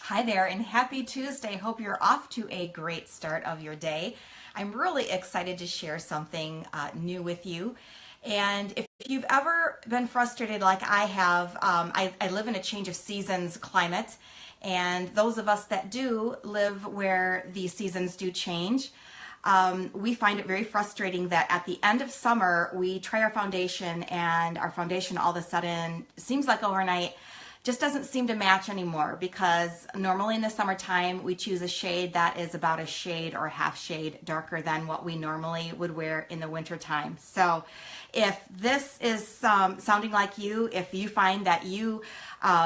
Hi there and happy Tuesday. Hope you're off to a great start of your day. I'm really excited to share something new with you. And if you've ever been frustrated like I have, I live in a change of seasons climate. And those of us that do live where the seasons do change, we find it very frustrating that at the end of summer, we try our foundation and our foundation all of a sudden seems like overnight just doesn't seem to match anymore, because normally in the summertime we choose a shade that is about a shade or a half shade darker than what we normally would wear in the wintertime. So if this is sounding like you, if you find that you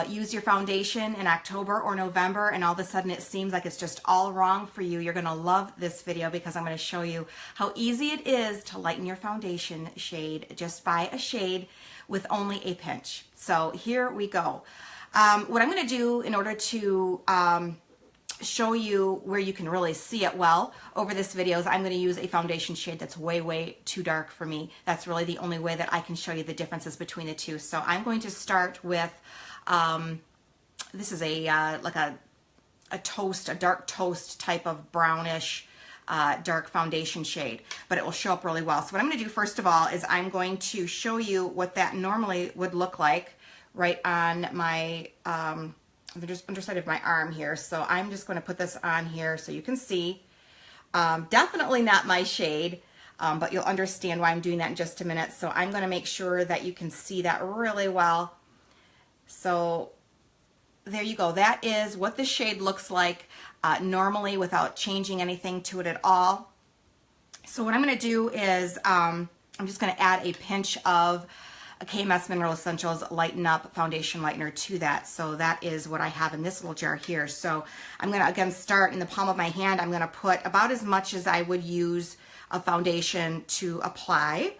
use your foundation in October or November and all of a sudden it seems like it's just all wrong for you, you're going to love this video, because I'm going to show you how easy it is to lighten your foundation shade just by a shade with only a pinch. So here we go. What I'm going to do in order to show you where you can really see it well over this video is I'm going to use a foundation shade that's way too dark for me. That's really the only way that I can show you the differences between the two. So I'm going to start with this is like a dark toast type of brownish dark foundation shade, but it will show up really well. So what I'm going to do first of all is I'm going to show you what that normally would look like right on my just underside of my arm here. So I'm just going to put this on here so you can see. Definitely not my shade, but you'll understand why I'm doing that in just a minute. So I'm going to make sure that you can see that really well. So there you go. That is what the shade looks like normally without changing anything to it at all. So what I'm going to do is I'm just going to add a pinch of a KMS Mineral Essentials Lighten Up Foundation Lightener to that. So that is what I have in this little jar here. So I'm going to again start in the palm of my hand. I'm going to put about as much as I would use a foundation to apply.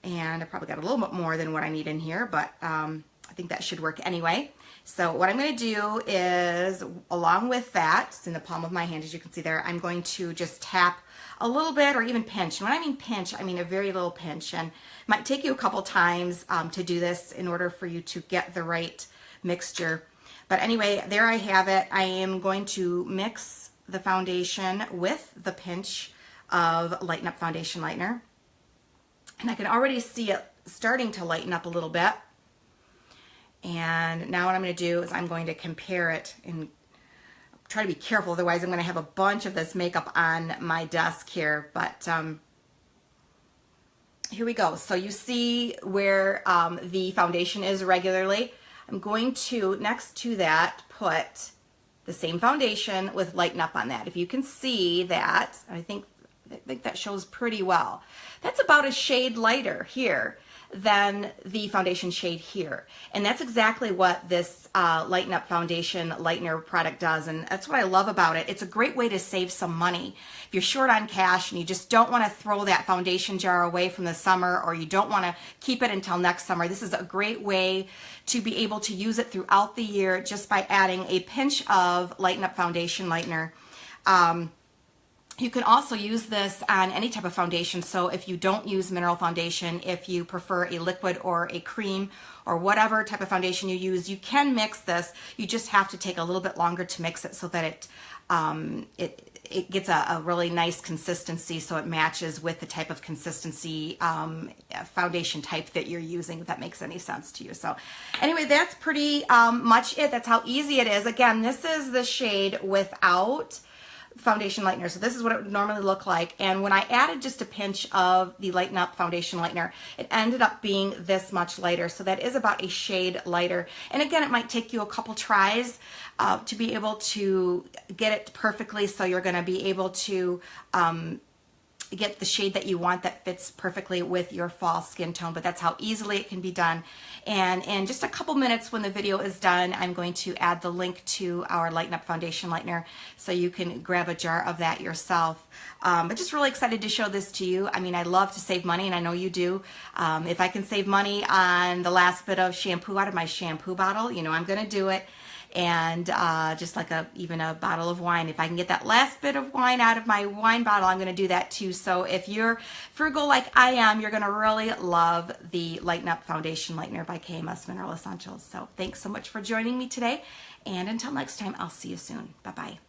And I probably got a little bit more than what I need in here, but I think that should work anyway. So what I'm going to do is, along with that, it's in the palm of my hand as you can see there, I'm going to just tap a little bit or even pinch. And when I mean pinch, I mean a very little pinch. And it might take you a couple times to do this in order for you to get the right mixture. But anyway, there I have it. I am going to mix the foundation with the pinch of Lighten Up Foundation Lightener. And I can already see it starting to lighten up a little bit. And now what I'm going to do is I'm going to compare it and try to be careful, otherwise I'm going to have a bunch of this makeup on my desk here. But here we go. So you see where the foundation is regularly. I'm going to, next to that, put the same foundation with Lighten Up on that. If you can see that, I think that shows pretty well. That's about a shade lighter here than the foundation shade here. And that's exactly what this Lighten Up Foundation Lightener product does. And that's what I love about it. It's a great way to save some money. If you're short on cash and you just don't want to throw that foundation jar away from the summer, or you don't want to keep it until next summer, this is a great way to be able to use it throughout the year just by adding a pinch of Lighten Up Foundation Lightener. You can also use this on any type of foundation. So if you don't use mineral foundation, if you prefer a liquid or a cream or whatever type of foundation you use, you can mix this. You just have to take a little bit longer to mix it so that it gets a really nice consistency, so it matches with the type of consistency foundation type that you're using, if that makes any sense to you. So anyway, that's pretty much it. That's how easy it is. Again, this is the shade without foundation lightener. So this is what it would normally look like. And when I added just a pinch of the Lighten Up Foundation Lightener, it ended up being this much lighter. So that is about a shade lighter. And again, it might take you a couple tries to be able to get it perfectly. So you're going to be able to get the shade that you want that fits perfectly with your fall skin tone. But that's how easily it can be done. And in just a couple minutes when the video is done, I'm going to add the link to our Lighten Up Foundation Lightener so you can grab a jar of that yourself. But just really excited to show this to you. I mean, I love to save money, and I know you do. If I can save money on the last bit of shampoo out of my shampoo bottle, you know I'm going to do it. And just like even a bottle of wine, if I can get that last bit of wine out of my wine bottle, I'm going to do that too. So if you're frugal like I am, you're going to really love the Lighten Up Foundation Lightener by KMS Mineral Essentials. So thanks so much for joining me today, And until next time, I'll see you soon. Bye-bye.